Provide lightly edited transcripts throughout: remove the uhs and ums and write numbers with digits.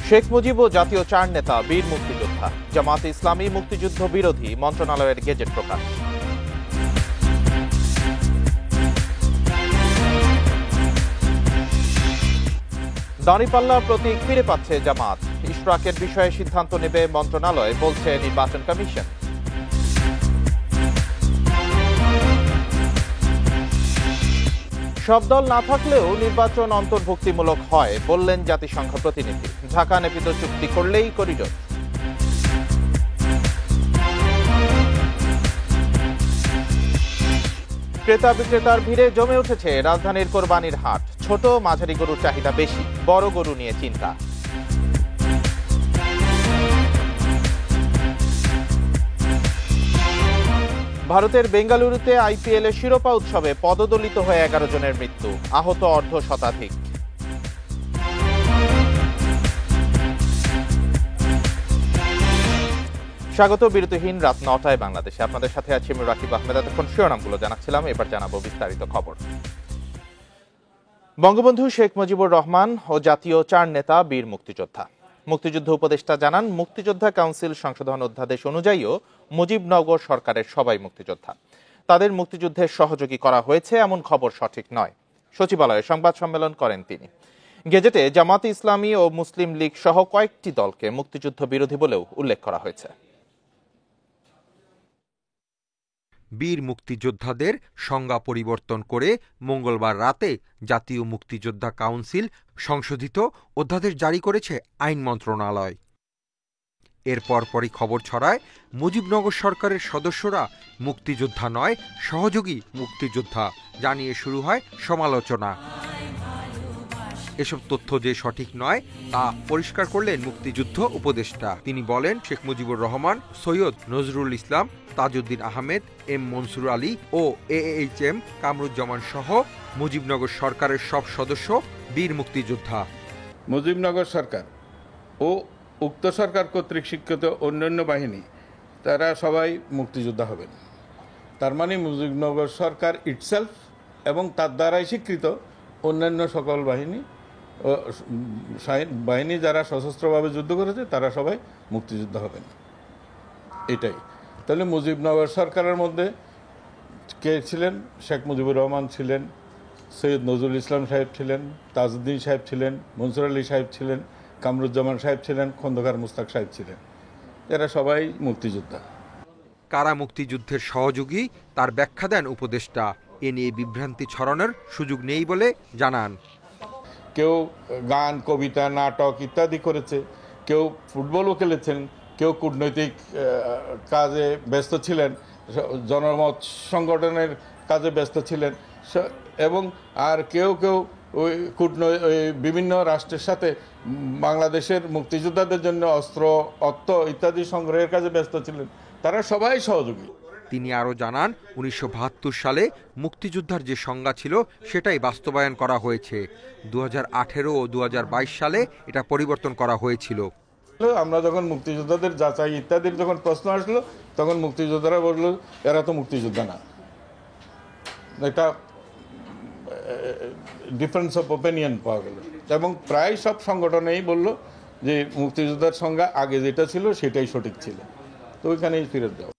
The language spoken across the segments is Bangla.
শেখ মুজিব ও জাতীয় চার নেতা বীর মুক্তিযোদ্ধা, জামায়াতে ইসলামী মুক্তিযুদ্ধ বিরোধী মন্ত্রণালয়ের গেজেট প্রকাশ। দাঁড়িপাল্লা প্রতীক ফিরে পাচ্ছে জামায়াত, ইশরাকের বিষয়ে সিদ্ধান্ত নেবে মন্ত্রণালয়, বলছে নির্বাচন কমিশন। সব দল না থাকলেও নির্বাচন অন্তর্ভুক্তিমূলক হয়, বললেন জাতিসংঘ প্রতিনিধি। ঢাকা নেপিত চুক্তি করলেই করিডোর। ক্রেতা বিক্রেতার ভিড়ে জমে উঠেছে রাজধানীর কোরবানির হাট। ছোট মাঝারি গরুর চাহিদা বেশি, বড় গরু নিয়ে চিন্তা। ভারতের বেঙ্গালুরুতে আইপিএল এর শিরোপা উৎসবে পদদলিত হয়ে 11 জনের মৃত্যু, আহত অর্ধশতাধিক। স্বাগত বিরতিহীন রাত 9টায় বাংলাদেশে। আপনাদের সাথে আছি আমি রাকিব আহমেদ। এতক্ষণ শিরোনামগুলো জানাচ্ছিলাম, এবার জানাবো বিস্তারিত খবর। বঙ্গবন্ধু শেখ মুজিবুর রহমান ও জাতীয় চার নেতা বীর মুক্তিযোদ্ধা। মুক্তিযুদ্ধ উপদেষ্টা জানান, মুক্তিযোদ্ধা কাউন্সিল সংশোধন অধ্যাদেশ অনুযায়ীও মুজিবনগর সরকারের সবাই মুক্তিযোদ্ধা। তাদের মুক্তিযুদ্ধের সহযোগী করা হয়েছে এমন খবর সঠিক নয়। সচিবালয়ে সংবাদ সম্মেলন করেন তিনি। গেজেটে জামায়াতে ইসলামী ও মুসলিম লীগ সহ কয়েকটি দলকে মুক্তিযুদ্ধ বিরোধী বলেও উল্লেখ করা হয়েছে। বীর মুক্তিযোদ্ধাদের সংজ্ঞা পরিবর্তন করে মঙ্গলবার রাতে জাতীয় মুক্তিযোদ্ধা কাউন্সিল সংশোধিত অধ্যাদেশ জারি করেছে আইন মন্ত্রণালয়। এর পরপরই খবর ছড়ায়, মুজিবনগর সরকারের সদস্যরা মুক্তিযোদ্ধা নয়, সহযোগী মুক্তিযোদ্ধা জানিয়ে শুরু হয় সমালোচনা। এসব তথ্য যে সঠিক নয় তা পরিষ্কার করলেন মুক্তিযুদ্ধ উপদেষ্টা। তিনি বলেন, শেখ মুজিবুর রহমান, সৈয়দ নজরুল ইসলাম, তাজউদ্দিন আহমেদ, এম মনসুর আলী ও AAHM কামরুজ্জামান সহ মুজিবনগর সরকারের সব সদস্য বীর মুক্তিযোদ্ধা। মুজিবনগর সরকার ও উক্ত সরকার কর্তৃক স্বীকৃত অন্যান্য বাহিনী তারা সবাই মুক্তিযোদ্ধা হবেন। তার মানে মুজিবনগর সরকার ইটসেলফ এবং তার দ্বারাই স্বীকৃত অন্যান্য সকল বাহিনী যারা সশস্ত্রভাবে যুদ্ধ করেছে তারা সবাই মুক্তিযোদ্ধা হবেন। এটাই। তাহলে মুজিবনগর সরকারের মধ্যে কে ছিলেন? শেখ মুজিবুর রহমান ছিলেন, সৈয়দ নজরুল ইসলাম সাহেব ছিলেন, তাজউদ্দিন সাহেব ছিলেন, মনসুর আলী সাহেব ছিলেন, কামরুজ্জামান সাহেব ছিলেন, খন্দকার মুস্তাক সাহেব ছিলেন। এরা সবাই মুক্তিযোদ্ধা। কারা মুক্তিযুদ্ধের সহযোগী তার ব্যাখ্যা দেন উপদেষ্টা। এ নিয়ে বিভ্রান্তি ছড়ানোর সুযোগ নেই বলে জানান। কেউ গান, কবিতা, নাটক ইত্যাদি করেছে, কেউ ফুটবলও খেলেছেন, কেউ কূটনৈতিক কাজে ব্যস্ত ছিলেন, জনমত সংগঠনের কাজে ব্যস্ত ছিলেন, এবং আর কেউ কেউ ওই বিভিন্ন রাষ্ট্রের সাথে বাংলাদেশের মুক্তিযোদ্ধাদের জন্য অর্থ ইত্যাদি সংগ্রহের কাজে ব্যস্ত ছিলেন। তারা সবাই সহযোগী। তিনি আরও জানান, 1972 সালে মুক্তিযোদ্ধার যে সংজ্ঞা ছিল সেটাই বাস্তবায়ন করা হয়েছে। 2018 ও 2022 সালে এটা পরিবর্তন করা হয়েছিল। আমরা যখন মুক্তিযোদ্ধাদের যাচাই ইত্যাদির যখন প্রশ্ন আসলো, তখন মুক্তিযোদ্ধারা বলল এরা তো মুক্তিযোদ্ধা না। একটা ডিফারেন্স অফ ওপিনিয়ন পাওয়া গেল, এবং প্রায় সব সংগঠনেই বলল যে মুক্তিযোদ্ধার সংজ্ঞা আগে যেটা ছিল সেটাই সঠিক ছিল। তো ওইখানেই ফিরত যাও।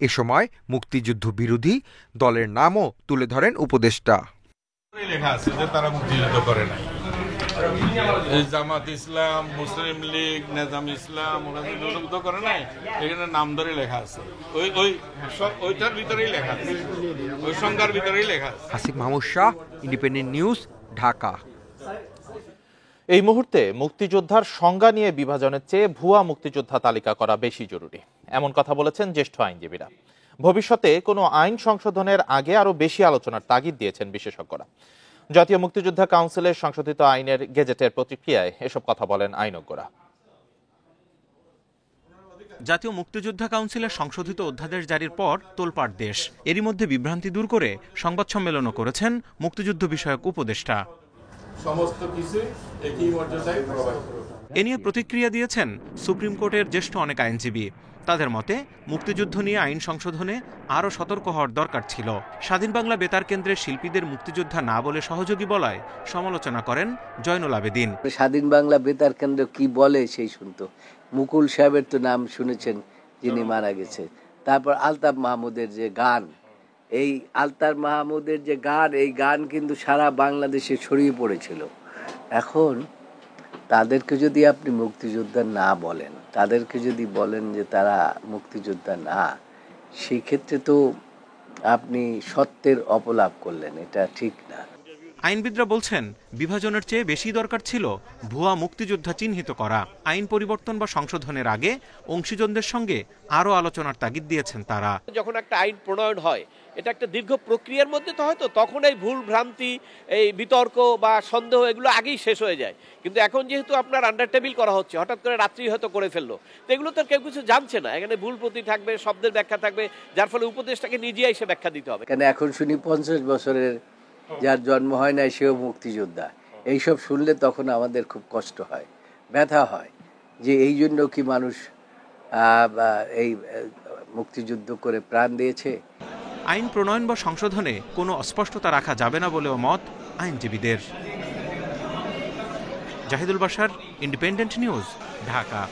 এ সময় মুক্তিযুদ্ধ বিরোধী দলের নামও তুলে ধরেন উপদেষ্টা। লেখা আছে যে তারা মুক্তিযুদ্ধ করে নাই। জামাত ইসলাম, মুসলিম লীগ, নেজাম ইসলাম ওরা যুদ্ধ করে নাই, এখানে নাম ধরে লেখা আছে। ওইটার ভিতরেই লেখা আছে, ওই সংজ্ঞার ভিতরেই লেখা আছে। Asif Mahmud Shah, independent news, Dhaka. এই মুহূর্তে মুক্তিযোদ্ধার সংজ্ঞা নিয়ে বিভাজনের চেয়ে ভুয়া মুক্তিযোদ্ধা তালিকা করা বেশি জরুরি, এমন কথা বলেছেন জ্যেষ্ঠ আইনজীবীরা। ভবিষ্যতে কোনো আইন সংশোধনের আগে আরো বেশি আলোচনার তাগিদ দিয়েছেন বিশেষজ্ঞরা। জাতীয় মুক্তিযোদ্ধা কাউন্সিলের সংশোধিত আইনের গেজেটের প্রতিক্রিয়ায় এসব কথা বলেন আইনজ্ঞরা। জাতীয় মুক্তিযোদ্ধা কাউন্সিলের সংশোধিত অধ্যাদেশ জারির পর তোলপাড় দেশ। এরই মধ্যে বিভ্রান্তি দূর করে সংবাদ সম্মেলনও করেছেন মুক্তিযুদ্ধ বিষয়ক উপদেষ্টা। সমস্ত কিছু একই মর্যাদায় প্রভাব। এ নিয়ে প্রতিক্রিয়া দিয়েছেন সুপ্রিম কোর্টের জ্যেষ্ঠ অনেক আইনজীবী। তাদের মতে মুক্তিযুদ্ধ নিয়ে আইন সংশোধনে আরও সতর্ক হওয়ার দরকার ছিল। স্বাধীন বাংলা বেতার কেন্দ্রের শিল্পীদের মুক্তিযোদ্ধা না বলে সহযোগী বলায় সমালোচনা করেন জয়নুল আবেদিন। স্বাধীন বাংলা বেতার কেন্দ্র কি বলে সেই শুনতো। মুকুল সাহেবের তো নাম শুনেছেন, যিনি মারা গেছে। তারপর আলতাফ মাহমুদের যে গান, এই আলতাফ মাহমুদের যে গান, এই গান কিন্তু সারা বাংলাদেশে ছড়িয়ে পড়েছিল। এখন তাদেরকে যদি আপনি মুক্তিযোদ্ধা না বলেন, তাদেরকে যদি বলেন যে তারা মুক্তিযোদ্ধা না, সেই ক্ষেত্রে তো আপনি সত্যের অপলাপ করলেন, এটা ঠিক না। আইনবিদরা বলছেন বিভাজনের চেয়ে বেশি দরকার ছিল ভুয়া মুক্তিযোদ্ধা চিহ্নিত করা। আইন পরিবর্তন বা সংশোধনের আগে অংশীজনদের সঙ্গে আরও আলোচনার তাগিদ দিয়েছেন তারা। যখন একটা আইন প্রণয়ন হয়, এটা একটা দীর্ঘ প্রক্রিয়ার মধ্যে তো হয়তো তখন এই ভুল ভ্রান্তি, এই বিতর্ক বা সন্দেহ এগুলো আগেই শেষ হয়ে যায়। কিন্তু এখন যেহেতু আপনার আন্ডার টেবিল করা হচ্ছে, হঠাৎ করে রাত্রি হয়তো করে ফেললো, তো এগুলো তো কেউ কিছু জানছে না। এখানে ভুল প্রতি থাকবে, শব্দের ব্যাখ্যা থাকবে, যার ফলে উপদেশটাকে নিজে এসে ব্যাখ্যা দিতে হবে। কেন এখন শুনি 50 বছরের যার জন্ম হয় নাই সেও মুক্তিযোদ্ধা। এইসব শুনলে তখন আমাদের খুব কষ্ট হয়, ব্যথা হয়, যে এই জন্য কি মানুষ এই মুক্তিযুদ্ধ করে প্রাণ দিয়েছে। আইন প্রণয়ন বা সংশোধনে কোনো অস্পষ্টতা রাখা যাবে না বলেও মত আইনজীবীদের। Jahidul Bashar, independent news, Dhaka.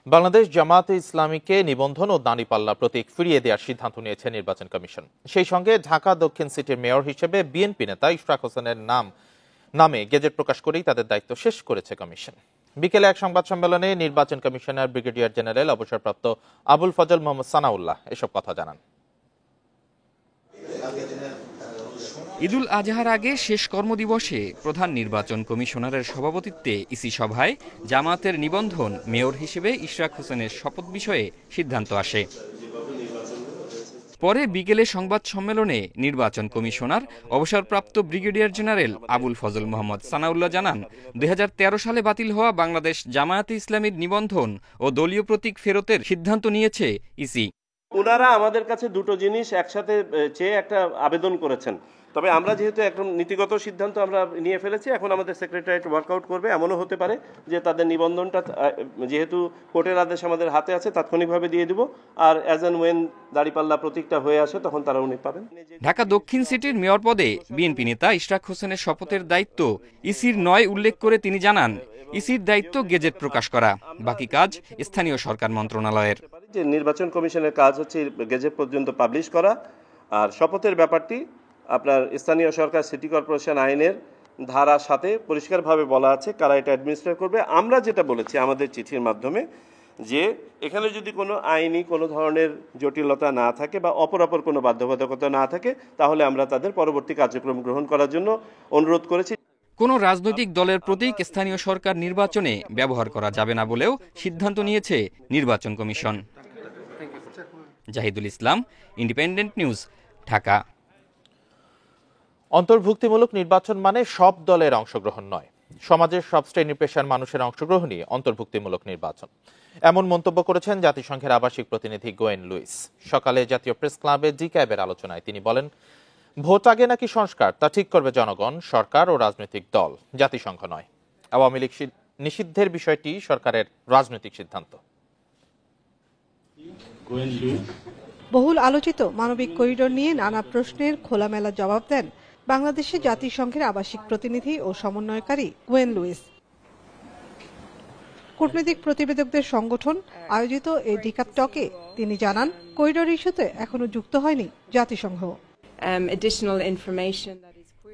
বাংলাদেশ জামায়াতে ইসলামীকে নিবন্ধন ও দাঁড়িপাল্লা প্রতীক ফিরিয়ে দেওয়ার সিদ্ধান্ত নিয়েছে নির্বাচন কমিশন। সেই সঙ্গে ঢাকা দক্ষিণ সিটির মেয়র হিসেবে বিএনপি নেতা ইশরাক হোসেনের নামে গেজেট প্রকাশ করেই তাদের দায়িত্ব শেষ করেছে কমিশন। বিকেলে এক সংবাদ সম্মেলনে নির্বাচন কমিশনার ব্রিগেডিয়ার জেনারেল অবসরপ্রাপ্ত আবুল ফজল মোহাম্মদ সানাউল্লাহ এসব কথা জানান। ঈদুল আজহার আগে শেষ কর্মদিবসে প্রধান নির্বাচন কমিশনারের সভাপতিত্বে ইসি সভায় জামায়াতের নিবন্ধন মেয়র হিসেবে ইশরাক হোসেনের শপথ বিষয়ে সিদ্ধান্ত আসে। পরে বিকেলে সংবাদ সম্মেলনে নির্বাচন কমিশনার অবসরপ্রাপ্ত ব্রিগেডিয়ার জেনারেল আবুল ফজল মোহাম্মদ সানাউল্লাহ জানান, 2013 সালে বাতিল হওয়া বাংলাদেশ জামায়াতে ইসলামীর নিবন্ধন ও দলীয় প্রতীক ফেরতের সিদ্ধান্ত নিয়েছে ইসি। ওনারা আমাদের কাছে দুটো জিনিস একসাথে চেয়ে একটা আবেদন করেছেন। তবে আমরা যেহেতু একদম নীতিগত সিদ্ধান্ত আমরা নিয়ে ফেলেছি, এখন আমাদের সেক্রেটারিয়েট ওয়ার্কআউট করবে। এমনও হতে পারে যে তাদের নিবন্ধনটা যেহেতু কোর্টের আদেশ আমাদের হাতে আছে, তাৎক্ষণিকভাবে দিয়ে দিব। আর অ্যাজ অ্যান্ড ওয়েন দাঁড়িপাল্লা প্রতীকটা হয়ে আসে তখন তারা উনি পাবেন। ঢাকা দক্ষিণ সিটির মেয়র পদে বিএনপি নেতা ইশরাক হোসেনের শপথের দায়িত্ব ইসির নয় উল্লেখ করে তিনি জানান, ইসির দায়িত্ব গেজেট প্রকাশ করা, বাকি কাজ স্থানীয় সরকার মন্ত্রণালয়ের। যে নির্বাচন কমিশনের কাজ হচ্ছে গেজেট পর্যন্ত পাবলিশ করা, আর শপথের ব্যাপারটি আপনার স্থানীয় সরকার সিটি কর্পোরেশন আইনের ধারার সাথে পরিষ্কারভাবে বলা আছে কারা এটা অ্যাডমিনিস্ট্রেট করবে। আমরা যেটা বলেছি আমাদের চিঠির মাধ্যমে, যে এখানে যদি কোনো আইনি কোনো ধরনের জটিলতা না থাকে বা অপরাপর কোনো বাধ্যবাধকতা না থাকে, তাহলে আমরা তাদের পরবর্তী কার্যক্রম গ্রহণ করার জন্য অনুরোধ করেছি। কোনো রাজনৈতিক দলের প্রতীক স্থানীয় সরকার নির্বাচনে ব্যবহার করা যাবে না বলেও সিদ্ধান্ত নিয়েছে নির্বাচন কমিশন। জাহিদুল ইসলাম, ইন্ডিপেন্ডেন্ট নিউজ, ঢাকা। অন্তর্ভুক্তিমূলক নির্বাচন মানে সব দলের অংশগ্রহণ নয়, সমাজের সব শ্রেণী পেশার মানুষের অংশগ্রহণই অন্তর্ভুক্তিমূলক নির্বাচন, এমন মন্তব্য করেছেন জাতিসংঘের আবাসিক প্রতিনিধি গোয়েন লুইস। সকালে জাতীয় প্রেস ক্লাবে জি ক্যাবের আলোচনায় তিনি বলেন, ভোট আগে নাকি সংস্কার তা ঠিক করবে জনগণ, সরকার ও রাজনৈতিক দল, জাতিসংঘ নয়। আওয়ামী লীগ নিষিদ্ধের বিষয়টি সরকারের রাজনৈতিক সিদ্ধান্ত। বহুল আলোচিত মানবিক করিডোর নিয়ে নানা প্রশ্নের খোলামেলা জবাব দেন বাংলাদেশে জাতিসংঘের আবাসিক প্রতিনিধি ও সমন্বয়কারী গোয়েন লুইস। কূটনৈতিক প্রতিবেদকদের সংগঠন আয়োজিত এই ডিকাপ টকে তিনি জানান, করিডোর ইস্যুতে এখনো যুক্ত হয়নি জাতিসংঘ।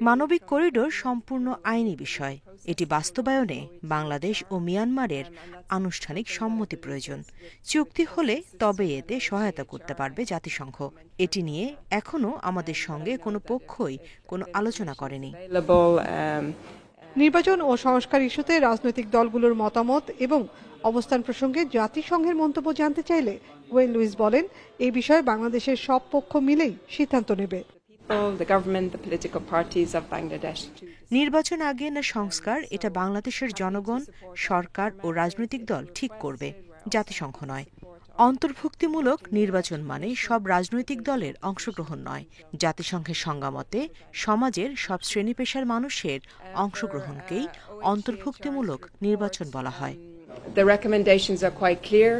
মানবিক করিডোর সম্পূর্ণ আইনি বিষয়। এটি বাস্তবায়নে বাংলাদেশ ও মিয়ানমারের আনুষ্ঠানিক সম্মতি প্রয়োজন। চুক্তি হলে তবে এতে সহায়তা করতে পারবে জাতিসংঘ। এটি নিয়ে এখনো আমাদের সঙ্গে কোনো পক্ষই কোনো আলোচনা করেনি। নির্বাচন ও সংস্কার ইস্যুতে রাজনৈতিক দলগুলোর মতামত এবং অবস্থান প্রসঙ্গে জাতিসংঘের মন্তব্য জানতে চাইলে গোয়েন লুইস বলেন, এই বিষয়ে বাংলাদেশের সব পক্ষ মিলেই সিদ্ধান্ত নেবে। নির্বাচন আগে না সংস্কার, এটা বাংলাদেশের জনগণ, সরকার ও রাজনৈতিক দল ঠিক করবে, জাতিসংঘ নয়। অন্তর্ভুক্তিমূলক নির্বাচন মানে সব রাজনৈতিক দলের অংশগ্রহণ নয়। জাতিসংঘের সংজ্ঞামতে সমাজের সব শ্রেণী পেশার মানুষের অংশগ্রহণকেই অন্তর্ভুক্তিমূলক নির্বাচন বলা হয়। The recommendations are quite clear.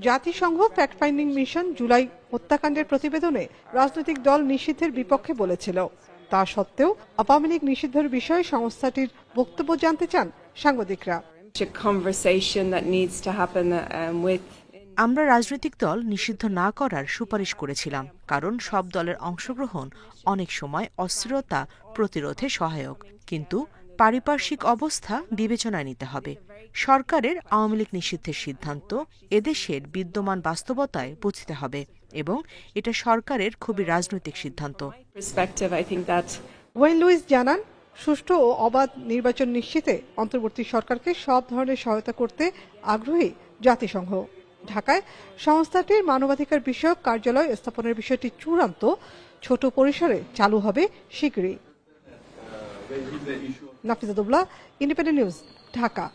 জাতিসংঘ ফ্যাক্ট ফাইন্ডিং মিশন জুলাই হত্যাকাণ্ডের প্রতিবেদনে রাজনৈতিক দল নিষিদ্ধের বিপক্ষে বলেছিল। তা সত্ত্বেও আওয়ামী লীগ নিষিদ্ধের বিষয়ে সংস্থাটির বক্তব্য জানতে চান সাংবাদিকরা। আমরা রাজনৈতিক দল নিষিদ্ধ না করার সুপারিশ করেছিলাম, কারণ সব দলের অংশগ্রহণ অনেক সময় অস্থিরতা প্রতিরোধে সহায়ক, কিন্তু পারিপার্শ্বিক অবস্থা বিবেচনায় নিতে হবে। সরকারের আওয়ামী লীগ নিষিদ্ধের সিদ্ধান্ত এদেশের বিদ্যমান বাস্তবতায় বুঝতে হবে এবং এটা সরকারের খুবই রাজনৈতিক সিদ্ধান্ত। ওয়েন লুইস জানান, সুষ্ঠু ও অবাধ নির্বাচন নিশ্চিতে অন্তর্বর্তী সরকারকে সব ধরনের সহায়তা করতে আগ্রহী জাতিসংঘ। ঢাকায় সংস্থাটির মানবাধিকার বিষয়ক কার্যালয় স্থাপনের বিষয়টি চূড়ান্ত, ছোট পরিসরে চালু হবে শীঘ্রই। Nafiza Dubla, independent news, Dhaka.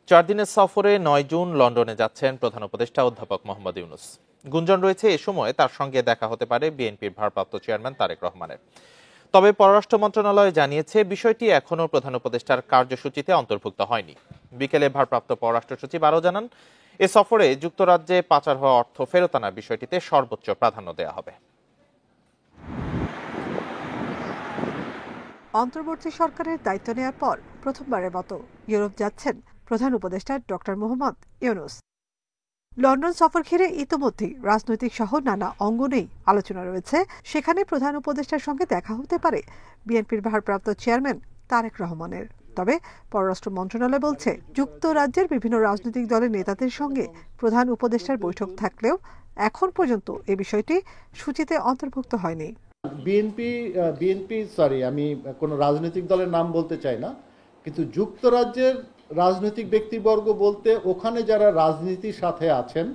4 দিনের সফরে 9 জুন লন্ডনে যাচ্ছেন প্রধান উপদেষ্টা অধ্যাপক মোহাম্মদ ইউনূস। গুঞ্জন রয়েছে এ সময় তার সঙ্গে দেখা হতে পারে বিএনপির ভারপ্রাপ্ত চেয়ারম্যান তারেক রহমানের। তবে পররাষ্ট্র মন্ত্রণালয় জানিয়েছে বিষয়টি এখনও প্রধান উপদেষ্টার কার্যসূচিতে অন্তর্ভুক্ত হয়নি। বিকেলে ভারপ্রাপ্ত পররাষ্ট্র সচিব আরও জানান, এ সফরে যুক্তরাজ্যে পাচার হওয়া অর্থ ফেরত আনার বিষয়টিতে সর্বোচ্চ প্রাধান্য দেওয়া হবে। অন্তর্বর্তী সরকারের দায়িত্ব নেওয়ার পর প্রথমবারের মতো ইউরোপ যাচ্ছেন প্রধান উপদেষ্টা ডক্টর মোহাম্মদ ইউনূস। লন্ডন সফর ঘিরে ইতোমধ্যেই রাজনৈতিক সহ নানা অঙ্গনেই আলোচনা রয়েছে। সেখানে প্রধান উপদেষ্টার সঙ্গে দেখা হতে পারে বিএনপির ভারপ্রাপ্ত চেয়ারম্যান তারেক রহমানের। তবে পররাষ্ট্র মন্ত্রণালয় বলছে, যুক্তরাজ্যের বিভিন্ন রাজনৈতিক দলের নেতাদের সঙ্গে প্রধান উপদেষ্টার বৈঠক থাকলেও এখন পর্যন্ত এ বিষয়টি সূচিতে অন্তর্ভুক্ত হয়নি। আমি কোনো রাজনৈতিক দলের নাম বলতে চাই না, কিন্তু যুক্তরাজ্যের রাজনৈতিক ব্যক্তিবর্গ বলতে ওখানে যারা রাজনীতির সাথে আছেন,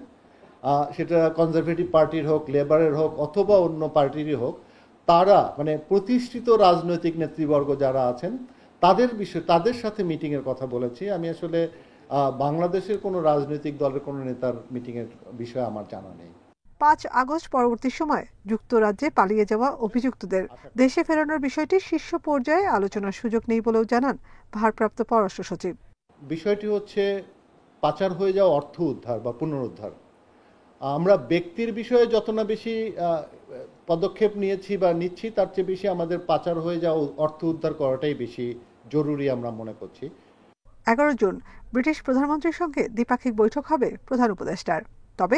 সেটা কনজারভেটিভ পার্টির হোক, লেবারের হোক অথবা অন্য পার্টিরই হোক, তারা মানে প্রতিষ্ঠিত রাজনৈতিক নেতৃবর্গ যারা আছেন তাদের সাথে মিটিংয়ের কথা বলেছি। আমি আসলে বাংলাদেশের কোনো রাজনৈতিক দলের কোনো নেতার মিটিংয়ের বিষয়ে আমার জানা নেই। 5 আগস্ট পরবর্তী সময়ে যুক্তরাজ্যে পালিয়ে যাওয়া অভিযুক্তদের দেশে ফেরানোর বিষয়টি শীর্ষ পর্যায়ে আলোচনার সুযোগ নেই বলেও জানান ভারপ্রাপ্ত পররাষ্ট্র সচিব। বিষয়টি হচ্ছে পাচার হয়ে যাওয়া অর্থ উদ্ধার বা পুনরুদ্ধার। আমরা ব্যক্তির বিষয়ে যত না বেশি পদক্ষেপ নিয়েছি বা নিচ্ছি, তার চেয়ে বেশি আমাদের পাচার হয়ে যাওয়া অর্থ উদ্ধার করাটাই বেশি জরুরি আমরা মনে করছি। 11 জুন ব্রিটিশ প্রধানমন্ত্রীর সঙ্গে দ্বিপাক্ষিক বৈঠক হবে প্রধান উপদেষ্টার। তবে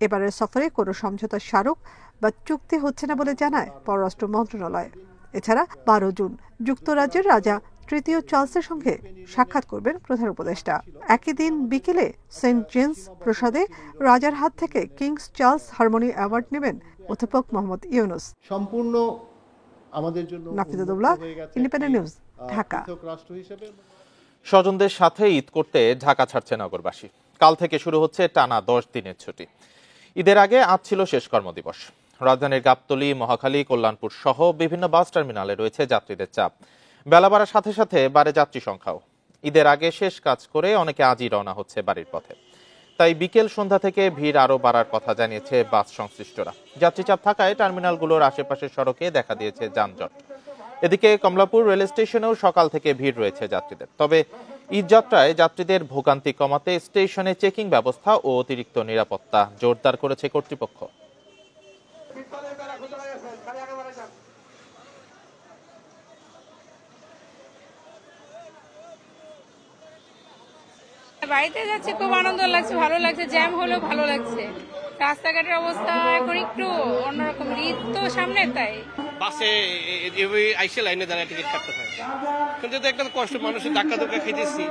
এবারের সফরে কোনো সমঝোতা স্মারক বা চুক্তি হচ্ছে না বলে জানায় পররাষ্ট্র মন্ত্রণালয়। এছাড়া 12 জুন যুক্তরাজ্যের রাজা তৃতীয় চার্লসের সঙ্গে সাক্ষাৎ করবেন প্রধান উপদেষ্টা। একই দিন বিকেলে সেন্ট জেমস প্রাসাদে রাজার হাত থেকে কিংস চার্লস হারমোনি অ্যাওয়ার্ড নেবেন অধ্যাপক মোহাম্মদ ইউনূস। সম্পূর্ণ আমাদের জন্য। Nafiza Dubla, independent news, Dhaka. স্বজনদের সাথে ঈদ করতে ঢাকা ছাড়ছে নগরবাসী। কাল থেকে শুরু হচ্ছে টানা 10 দিনের ছুটি। ঈদের আগে আজ ছিল শেষ কর্মদিবস। রাজধানীর গাবতলী, মহাখালী, কল্যাণপুর সহ বিভিন্ন বাস টার্মিনালে রয়েছে যাত্রীদের চাপ। বেলা বাড়ার সাথে সাথে বাড়ে যাত্রী সংখ্যাও। ঈদের আগে শেষ কাজ করে অনেকে আজই রওনা হচ্ছে বাড়ির পথে। তাই বিকেল সন্ধ্যা থেকে ভিড় আরও বাড়ার কথা জানিয়েছে বাস সংশ্লিষ্টরা। যাত্রী চাপ থাকায় টার্মিনালগুলোর আশেপাশের সড়কে দেখা দিয়েছে যানজট। এদিকে কমলাপুর রেল স্টেশনেও সকাল থেকে ভিড় রয়েছে যাত্রীদের। তবে ঈদ যাত্রায় যাত্রীদের ভোগান্তি কমাতে স্টেশনে চেকিং ব্যবস্থা ও অতিরিক্ত নিরাপত্তা জোরদার করেছে কর্তৃপক্ষ। বাড়িতে যাচ্ছি, খুব আনন্দ লাগছে, ভালো লাগছে। জ্যাম হলেও ভালো লাগছে। রাস্তাঘাটের অবস্থা এখন একটু অন্যরকম। ঈদ তো সামনে, তাই বাসে আইসে লাইনে দাঁড়ায় টিকিট কাটতে হয়। কিন্তু একটা কষ্ট, মানুষের ধাক্কা ধুক্কা খেতেছি,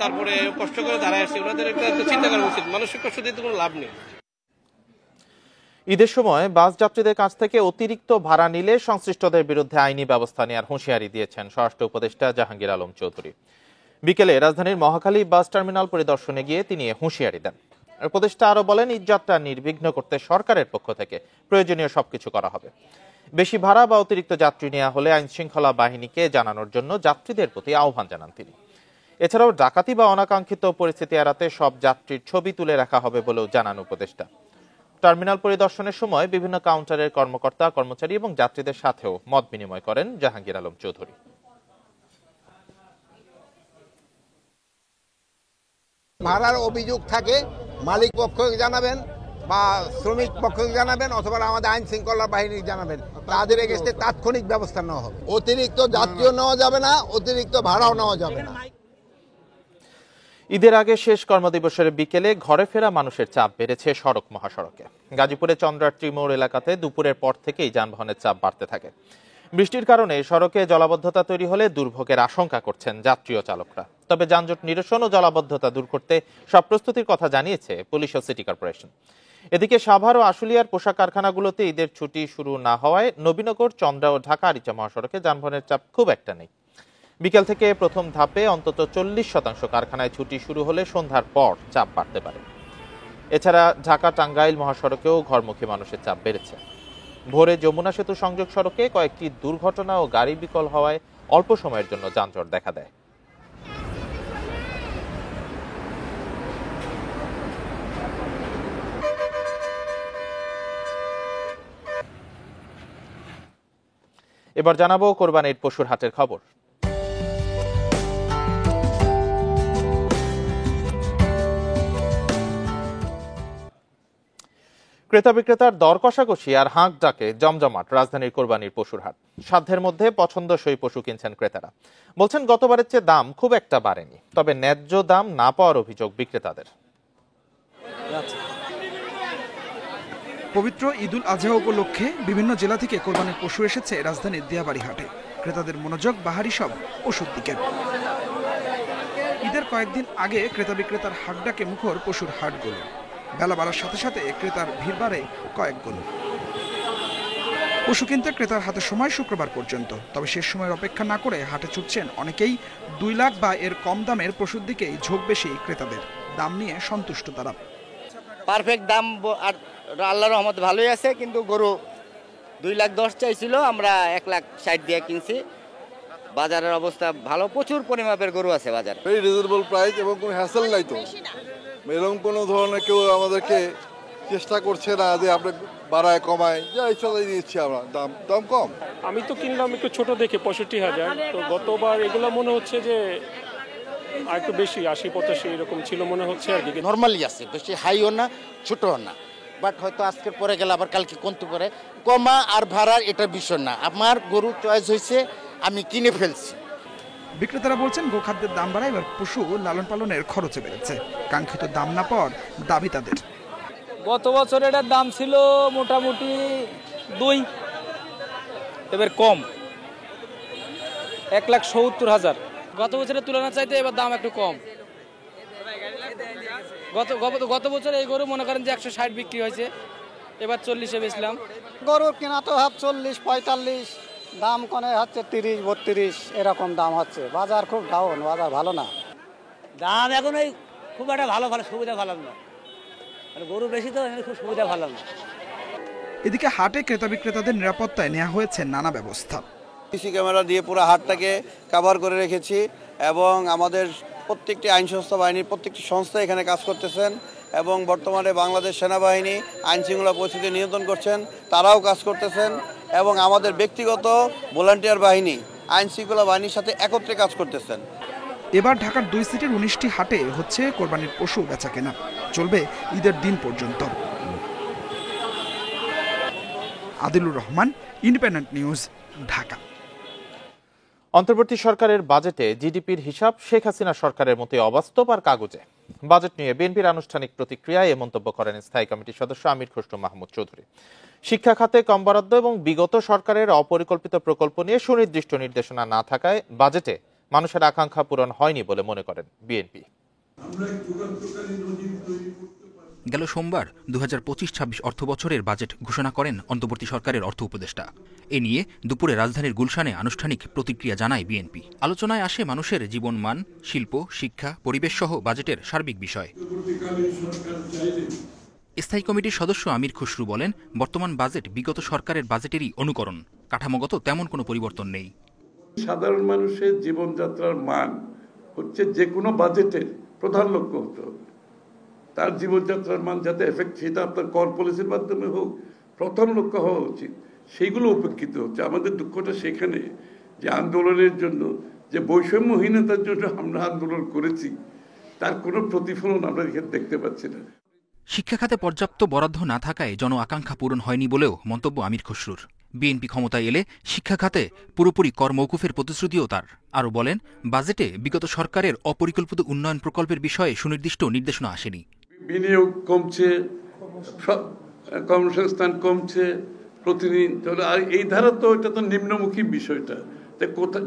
তারপরে কষ্ট করে দাঁড়ায় আসছি। ওনাদের একটা চিন্তা করা উচিত, মানুষের কষ্ট দিতে কোনো লাভ নেই। ঈদের সময় বাস যাত্রীদের কাছ থেকে অতিরিক্ত ভাড়া নিলে সংশ্লিষ্টদের বিরুদ্ধে আইনি ব্যবস্থা নেওয়ার হুঁশিয়ারি দিয়েছেন স্বরাষ্ট্র উপদেষ্টা জাহাঙ্গীর আলম চৌধুরী। বিকেলে রাজধানীর মহাখালী বাস টার্মিনাল পরিদর্শনে গিয়ে তিনি হুঁশিয়ারি দেন। উপদেষ্টা আরো বলেন, ঈদযাত্রা নির্বিঘ্ন করতে সরকারের পক্ষ থেকে প্রয়োজনীয় সবকিছু করা হবে। বেশি ভাড়া বা অতিরিক্ত যাত্রী নেওয়া হলে আইন শৃঙ্খলা বাহিনীকে জানানোর জন্য যাত্রীদের প্রতি আহ্বান জানান তিনি। এছাড়াও ডাকাতি বা অনাকাঙ্ক্ষিত পরিস্থিতি এড়াতে সব যাত্রীর ছবি তুলে রাখা হবে বলেও জানান উপদেষ্টা। টার্মিনাল পরিদর্শনের সময় বিভিন্ন কাউন্টারের কর্মকর্তা, কর্মচারী এবং যাত্রীদের সাথেও মত বিনিময় করেন জাহাঙ্গীর আলম চৌধুরী। ভাড়ার অভিযোগ থাকে মালিক পক্ষকে জানাবেন বা শ্রমিক পক্ষকে জানাবেন অথবা আমাদের আইন শৃঙ্খলা বাহিনী জানাবেন, তাদের এগেইনস্টে তাৎক্ষণিক ব্যবস্থা নেওয়া হবে। অতিরিক্ত যাত্রীও নেওয়া যাবে না, অতিরিক্ত ভাড়াও নেওয়া যাবে না। ঈদের আগে শেষ কর্মদিবসের বিকেলে ঘরে ফেরা মানুষের চাপ বেড়েছে সড়ক মহাসড়কে। গাজীপুরে চন্দ্রাট্রি মোড় এলাকাতে দুপুরের পর থেকেই যানবাহনের চাপ বাড়তে থাকে। বৃষ্টির কারণে সড়কে জলাবদ্ধতা তৈরি হলে দুর্ভোগের আশঙ্কা করছেন যাত্রী ও চালকরা। তবে যানজট নিরসন ও জলাবদ্ধতা দূর করতে সব প্রস্তুতির কথা জানিয়েছে পুলিশ ও সিটি কর্পোরেশন। এদিকে সাভার ও আশুলিয়ার পোশাক কারখানাগুলোতে ঈদের ছুটি শুরু না হওয়ায় নবীনগর, চন্দ্রা ও ঢাকা আরিচা মহাসড়কে যানবাহনের চাপ খুব একটা নেই। বিকেল থেকে প্রথম ধাপে অন্তত 40% কারখানায় ছুটি শুরু হলে সন্ধ্যার পর চাপ বাড়তে পারে। এছাড়া ঢাকা টাঙ্গাইল মহাসড়কেও ঘরমুখী মানুষের চাপ বেড়েছে। ভোরে যমুনা সেতু সংযোগ সড়কে কয়েকটি দুর্ঘটনা ও গাড়ি বিকল হওয়ায় অল্প সময়ের জন্য যানজট দেখা দেয়। এবার জানাবো কোরবানির পশুর হাটের খবর। ক্রেতা বিক্রেতার দর কষাকষি আর হাঁক ডাকে জমজমাট রাজধানীর কোরবানির পশুর হাট। সাধ্যের মধ্যে পছন্দসই পশু কিনছেন ক্রেতারা। বলছেন গতবারের চেয়ে দাম খুব একটা বাড়েনি, তবে ন্যায্য দাম না পাওয়ার অভিযোগ বিক্রেতাদের। পবিত্র ঈদুল আজহা উপলক্ষে বিভিন্ন জেলা থেকে কোরবানির পশু এসেছে রাজধানীর দিয়াবাড়ি হাটে। ক্রেতাদের মনোযোগ বাহারি সব পশুর দিকে। ঈদের কয়েকদিন আগে ক্রেতা বিক্রেতার হাট ডাকে মুখর পশুর হাটগুলো। বেলা বাড়ার সাথে সাথে ক্রেতার ভিড় বাড়ে কয়েক গুণ। পশু কিনতে ক্রেতার হাতে সময় শুক্রবার পর্যন্ত, তবে শেষ সময়ের অপেক্ষা না করে হাটে ছুটছেন অনেকেই। 2 লাখ বা এর কম দামের পশুর দিকেই ঝোঁক বেশি ক্রেতাদের। দাম নিয়ে সন্তুষ্ট তারা। পারফেক্ট দাম আর আল্লাহর রহমতে ভালোই আছে, কিন্তু গরু 2,10,000 চাইছিল, আমরা 1,60,000 দিয়ে কিনছি। বাজারের অবস্থা ভালো, প্রচুর পরিমাপের গরু আছে বাজারে। ভেরি রিজনেবল প্রাইস এবং কোনো হ্যাসেল নাই তো, এরকম কোনো ধরনের কেউ আমাদেরকে চেষ্টা করছে না যে আপনি বাড়ায় কমায়, যা ইচ্ছা তাই নিচ্ছি আমরা। দাম কম। আমি তো কিনলাম একটু ছোট দেখে 65,000, তো গতবার এগুলো মনে হচ্ছে যে আর একটু বেশি 80-85 এরকম ছিল মনে হচ্ছে আর কি। নর্মালি আছে, বেশি হাইও না ছোটও না, বাট হয়তো আজকের পরে গেলে আবার কালকে কমতে পারে। কমা আর ভাড়ার এটা বিষয় না, আমার গরু চয়েস হয়েছে, আমি কিনে ফেলছি। বিক্রেতারা বলছেন গোখাদ্যের দাম বাড়ায় এবার পশু লালন পালনের খরচে বেড়েছে। কাঙ্ক্ষিত দাম না পাওয়ার দাবি তাদের। গত বছর এটার দাম ছিল মোটামুটি 2, এবার কম 1,70,000। গত বছরের তুলনা চাইতে এবার দাম একটু কম। গত বছর এই গরু মনে করেন যে 160 বিক্রি হয়েছে, এবার 40-এ বেচলাম। গরুর কেনা তো 40-45, দাম কোনে হচ্ছে 30-32 এরকম দাম হচ্ছে। বাজার খুব ডাউন, বাজার ভালো না। দাম এখন ওই খুব একটা ভালো সুবিধা ভালো না, গরু বেশি তো খুব সুবিধা ভালো না। এদিকে হাটে ক্রেতা বিক্রেতাদের নিরাপত্তায় নেওয়া হয়েছে নানা ব্যবস্থা। সিসি ক্যামেরা দিয়ে পুরো হাটটাকে কভার করে রেখেছি এবং আমাদের প্রত্যেকটি আইন সংস্থা বাহিনীর প্রত্যেকটি সংস্থা এখানে কাজ করতেছেন এবং বর্তমানে বাংলাদেশ সেনাবাহিনী আইন শৃঙ্খলা পরিস্থিতি নিয়ন্ত্রণ করছেন, তারাও কাজ করতেছেন এবং আমাদের ব্যক্তিগত ভলান্টিয়ার বাহিনী আইন শৃঙ্খলা বাহিনীর সাথে একত্রে কাজ করতেছেন। এবার ঢাকার 2 সিটির 19টি হাটে হচ্ছে কোরবানির পশু বেচা কেনা, চলবে ঈদের দিন পর্যন্ত। Adilur Rahman, independent news, Dhaka. অন্তর্বর্তী সরকারের বাজেটে জিডিপির হিসাব শেখ হাসিনা সরকারের মতোই অবাস্তব আর কাগজে। বাজেট নিয়ে বিএনপির আনুষ্ঠানিক প্রতিক্রিয়ায় এ মন্তব্য করেন স্থায়ী কমিটির সদস্য আমির খসরু মাহমুদ চৌধুরী। শিক্ষা খাতে কম বরাদ্দ এবং বিগত সরকারের অপরিকল্পিত প্রকল্প নিয়ে সুনির্দিষ্ট নির্দেশনা না থাকায় বাজেটে মানুষের আকাঙ্ক্ষা পূরণ হয়নি বলে মনে করেন বিএনপি। গেল সোমবার 2025-26 অর্থবছরের বাজেট ঘোষণা করেন অন্তর্বর্তী সরকারের অর্থ উপদেষ্টা। এ নিয়ে দুপুরে রাজধানীর গুলশানে আনুষ্ঠানিক প্রতিক্রিয়া জানায় বিএনপি। আলোচনায় আসে মানুষের জীবনমান, শিল্প, শিক্ষা, পরিবেশ সহ বাজেটের সার্বিক বিষয়। স্থায়ী কমিটির সদস্য আমির খসরু বলেন, বর্তমান বাজেট বিগত সরকারের বাজেটেরই অনুকরণ, কাঠামোগত তেমন কোনো পরিবর্তন নেই। সাধারণ মানুষের জীবনযাত্রার মান হচ্ছে যে কোনো বাজেটের প্রধান লক্ষ্য হতে হবে। তার জীবনযাত্রার মান যাতে এফেক্ট, সেটা আপনার কর পলিসির মাধ্যমে হোক, প্রথম লক্ষ্য হওয়া উচিত। সেইগুলো উপেক্ষিত হচ্ছে। আমাদের দুঃখটা সেখানে যে আন্দোলনের জন্য, যে বৈষম্যহীনতার জন্য আমরা আন্দোলন করেছি, তার কোনো প্রতিফলন আমরা এখানে দেখতে পাচ্ছি না। শিক্ষা খাতে পর্যাপ্ত বরাদ্দ না থাকায় জন আকাঙ্ক্ষা পূরণ হয়নি বলেও মন্তব্য আমির খসরুর। বিএনপি ক্ষমতায় এলে শিক্ষা খাতে পুরোপুরি কর মওকুফের প্রতিশ্রুতিও তার। আরও বলেন, বাজেটে বিগত সরকারের অপরিকল্পিত উন্নয়ন প্রকল্পের বিষয়ে সুনির্দিষ্ট নির্দেশনা আসেনি। বিনিয়োগ কমছে, কর্মসংস্থান কমছে প্রতিদিন। আর এই ধারা তো এটা তো নিম্নমুখী বিষয়টা।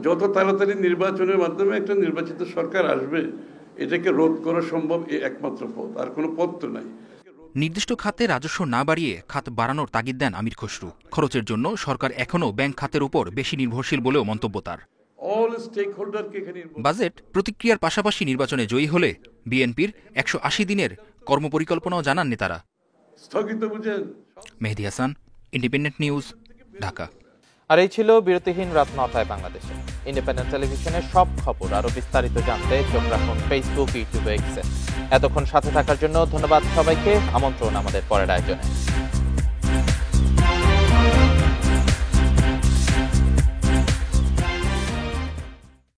যত তাড়াতাড়ি নির্বাচনের মাধ্যমে একটা নির্বাচিত সরকার আসবে, এটাকে রোধ করা সম্ভব, এই একমাত্র পথ, আর কোনো পথ তো নাই। নির্দিষ্ট খাতে রাজস্ব না বাড়িয়ে খাত বাড়ানোর তাগিদ দেন আমির খসরু। খরচের জন্য সরকার এখনও ব্যাংক খাতের উপর বেশি নির্ভরশীল বলেও মন্তব্য তার। বাজেট প্রতিক্রিয়ার পাশাপাশি নির্বাচনে জয়ী হলে বিএনপির 180 দিনের কর্মপরিকল্পনাও জানান নেতারা। মেহেদী হাসান, ইন্ডিপেন্ডেন্ট নিউজ, ঢাকা। আর এই ছিল বিরতিহীন রাত 9টায় বাংলাদেশে। ইন্ডিপেন্ডেন্ট টেলিভিশনের সব খবর আরো বিস্তারিত জানতে চোখ রাখুন ফেসবুক, ইউটিউবে, এক্সে। এতক্ষণ সাথে থাকার জন্য ধন্যবাদ সবাইকে। আমন্ত্রণ আমাদের পরের আয়োজনে।